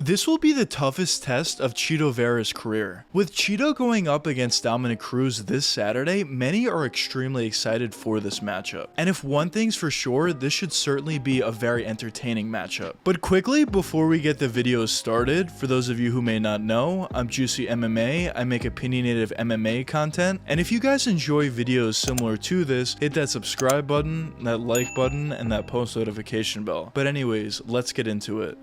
This will be the toughest test of Chito Vera's career. With Chito going up against Dominick Cruz this Saturday, many are extremely excited for this matchup. And if one thing's for sure, this should certainly be a very entertaining matchup. But quickly, before we get the videos started, for those of you who may not know, I'm Juicy MMA, I make opinionated MMA content, and if you guys enjoy videos similar to this, hit that subscribe button, that like button, and that post notification bell. But anyways, let's get into it.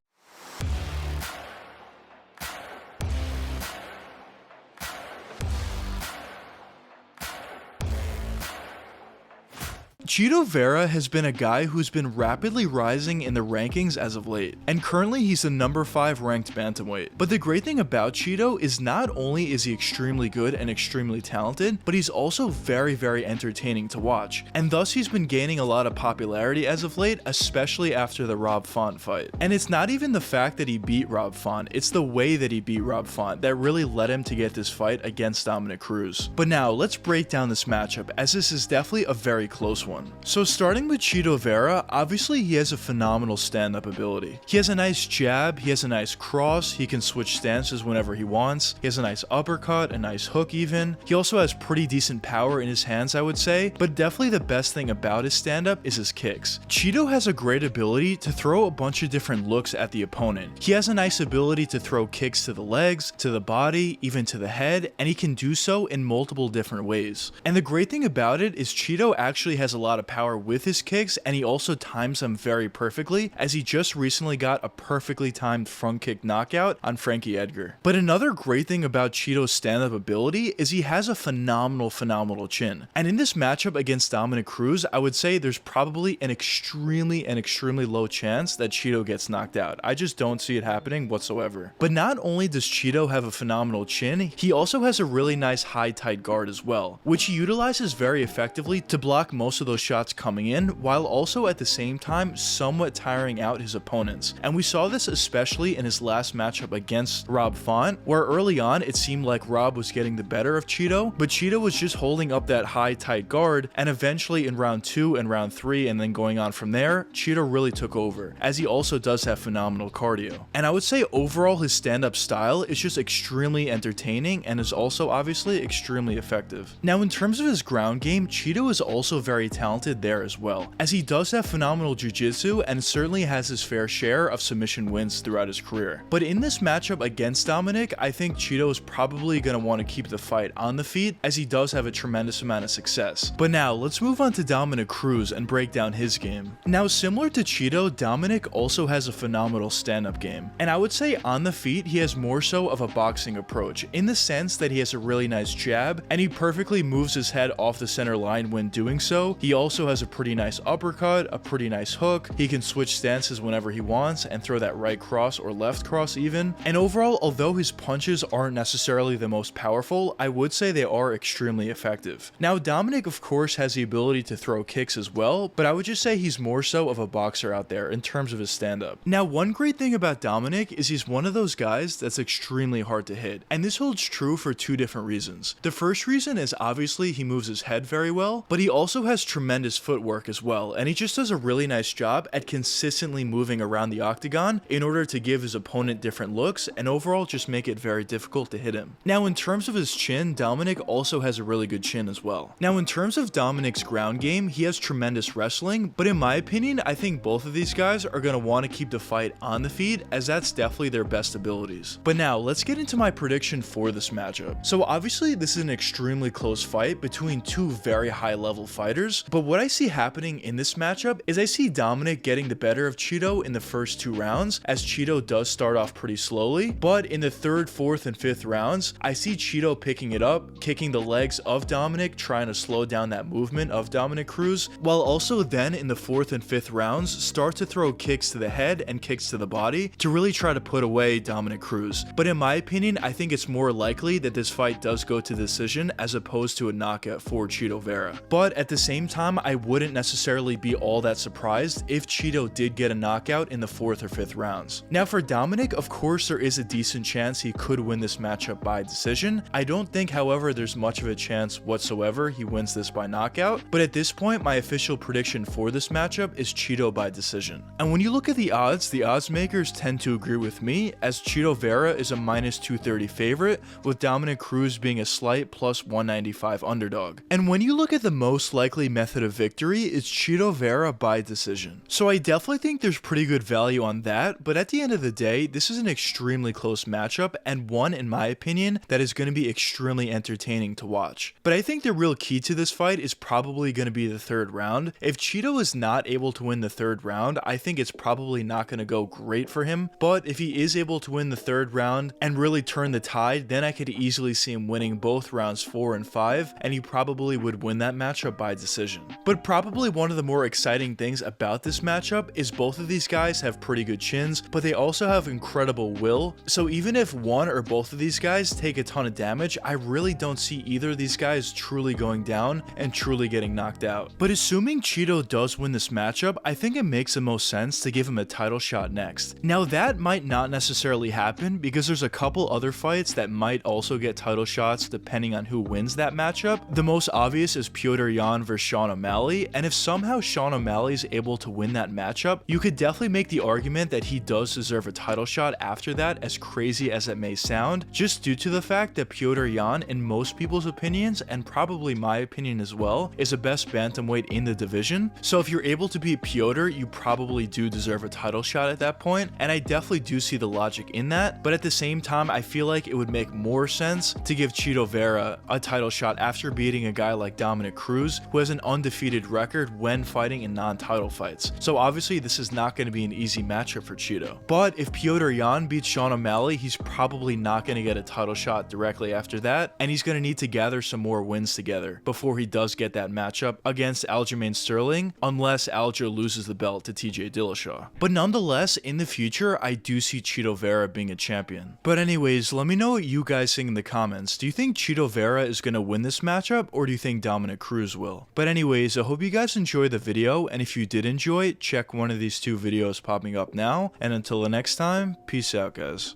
Chito Vera has been a guy who's been rapidly rising in the rankings as of late, and currently he's the number 5 ranked bantamweight. But the great thing about Chito is not only is he extremely good and extremely talented, but he's also very entertaining to watch, and thus he's been gaining a lot of popularity as of late, especially after the Rob Font fight. And it's not even the fact that he beat Rob Font, it's the way that he beat Rob Font that really led him to get this fight against Dominick Cruz. But now let's break down this matchup, as this is definitely a very close one. So starting with Chito Vera, obviously he has a phenomenal stand-up ability. He has a nice jab, he has a nice cross, he can switch stances whenever he wants, he has a nice uppercut, a nice hook even. He also has pretty decent power in his hands, I would say, but definitely the best thing about his stand-up is his kicks. Chito has a great ability to throw a bunch of different looks at the opponent. He has a nice ability to throw kicks to the legs, to the body, even to the head, and he can do so in multiple different ways. And the great thing about it is Chito actually has a lot of power with his kicks, and he also times them very perfectly, as he just recently got a perfectly timed front kick knockout on Frankie Edgar. But another great thing about Chito's stand-up ability is he has a phenomenal chin. And in this matchup against Dominick Cruz, I would say there's probably an extremely low chance that Chito gets knocked out. I just don't see it happening whatsoever. But not only does Chito have a phenomenal chin, he also has a really nice high tight guard as well, which he utilizes very effectively to block most of those shots coming in, while also at the same time somewhat tiring out his opponents. And we saw this especially in his last matchup against Rob Font, where early on it seemed like Rob was getting the better of Chito, but Chito was just holding up that high tight guard, and eventually in round 2 and round 3 and then going on from there, Chito really took over, as he also does have phenomenal cardio. And I would say overall his stand-up style is just extremely entertaining and is also obviously extremely effective. Now in terms of his ground game, Chito is also very talented there as well, as he does have phenomenal jiu-jitsu and certainly has his fair share of submission wins throughout his career. But in this matchup against Dominick, I think Chito is probably going to want to keep the fight on the feet, as he does have a tremendous amount of success. But now let's move on to Dominick Cruz and break down his game. Now similar to Chito, Dominick also has a phenomenal stand-up game, and I would say on the feet he has more so of a boxing approach, in the sense that he has a really nice jab and he perfectly moves his head off the center line when doing so. He also has a pretty nice uppercut, a pretty nice hook, he can switch stances whenever he wants and throw that right cross or left cross even. And overall, although his punches aren't necessarily the most powerful, I would say they are extremely effective. Now Dominick of course has the ability to throw kicks as well, but I would just say he's more so of a boxer out there in terms of his stand-up. Now one great thing about Dominick is he's one of those guys that's extremely hard to hit, and this holds true for 2 different reasons. The first reason is obviously he moves his head very well, but he also has tremendous footwork as well, and he just does a really nice job at consistently moving around the octagon in order to give his opponent different looks and overall just make it very difficult to hit him. Now in terms of his chin, Dominick also has a really good chin as well. Now in terms of Dominick's ground game, he has tremendous wrestling, but in my opinion, I think both of these guys are going to want to keep the fight on the feet, as that's definitely their best abilities. But now let's get into my prediction for this matchup. So obviously this is an extremely close fight between 2 very high level fighters, but what I see happening in this matchup is I see Dominick getting the better of Chito in the first 2 rounds, as Chito does start off pretty slowly, but in the 3rd, 4th, and 5th rounds, I see Chito picking it up, kicking the legs of Dominick, trying to slow down that movement of Dominick Cruz, while also then in the 4th and 5th rounds start to throw kicks to the head and kicks to the body to really try to put away Dominick Cruz. But in my opinion, I think it's more likely that this fight does go to decision as opposed to a knockout for Chito Vera. But at the same time, I wouldn't necessarily be all that surprised if Chito did get a knockout in the 4th or 5th rounds. Now for Dominick, of course there is a decent chance he could win this matchup by decision. I don't think, however, there's much of a chance whatsoever he wins this by knockout, but at this point my official prediction for this matchup is Chito by decision. And when you look at the odds makers tend to agree with me, as Chito Vera is a -230 favorite, with Dominick Cruz being a slight +195 underdog. And when you look at the most likely method of victory, it's Chito Vera by decision. So I definitely think there's pretty good value on that, but at the end of the day, this is an extremely close matchup, and one, in my opinion, that is going to be extremely entertaining to watch. But I think the real key to this fight is probably going to be the 3rd round. If Chito is not able to win the 3rd round, I think it's probably not going to go great for him, but if he is able to win the 3rd round and really turn the tide, then I could easily see him winning both rounds 4 and 5, and he probably would win that matchup by decision. But probably one of the more exciting things about this matchup is both of these guys have pretty good chins, but they also have incredible will, so even if one or both of these guys take a ton of damage, I really don't see either of these guys truly going down and truly getting knocked out. But assuming Chito does win this matchup, I think it makes the most sense to give him a title shot next. Now that might not necessarily happen because there's a couple other fights that might also get title shots depending on who wins that matchup. The most obvious is Petr Yan versus Sean O'Malley, and if somehow Sean O'Malley is able to win that matchup, you could definitely make the argument that he does deserve a title shot after that, as crazy as it may sound, just due to the fact that Petr Yan, in most people's opinions, and probably my opinion as well, is the best bantamweight in the division. So if you're able to beat Petr, you probably do deserve a title shot at that point, and I definitely do see the logic in that, but at the same time, I feel like it would make more sense to give Chito Vera a title shot after beating a guy like Dominick Cruz, who has an undefeated record when fighting in non-title fights. So obviously this is not going to be an easy matchup for Chito. But if Petr Yan beats Sean O'Malley, he's probably not going to get a title shot directly after that, and he's going to need to gather some more wins together before he does get that matchup against Aljamain Sterling, unless Aljo loses the belt to TJ Dillashaw. But nonetheless, in the future, I do see Chito Vera being a champion. But anyways, let me know what you guys think in the comments. Do you think Chito Vera is going to win this matchup, or do you think Dominick Cruz will? But anyways, I hope you guys enjoyed the video, and if you did enjoy it, check one of these 2 videos popping up now, and until the next time, peace out guys.